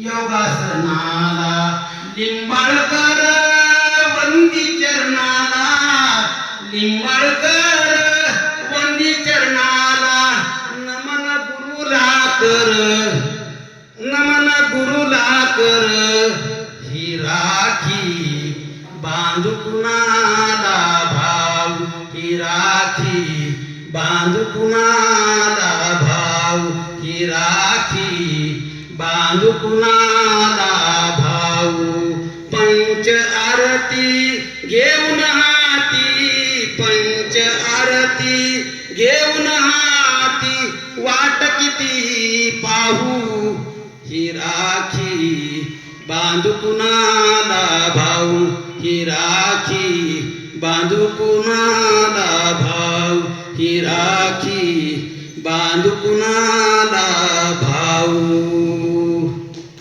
योगासनाला लिंबाळकर वंदी चरणाला लिंबाळकर वंदी चरणाला नमन गुरुला कर नमन गुरुला कर ही राखी बांधू कुणाला भाऊ ही राखी बांधू कुणाला भाऊ ही राखी बांधू कुणाला भाऊ पंच आरती घेऊन हाती पंच आरती घेऊन हाती वाट किती पाहू ही राखी बांधू कुणाला भाऊ ही राखी बांधू कुणाला भाऊ ही राखी बांधू कुणाला भाऊ.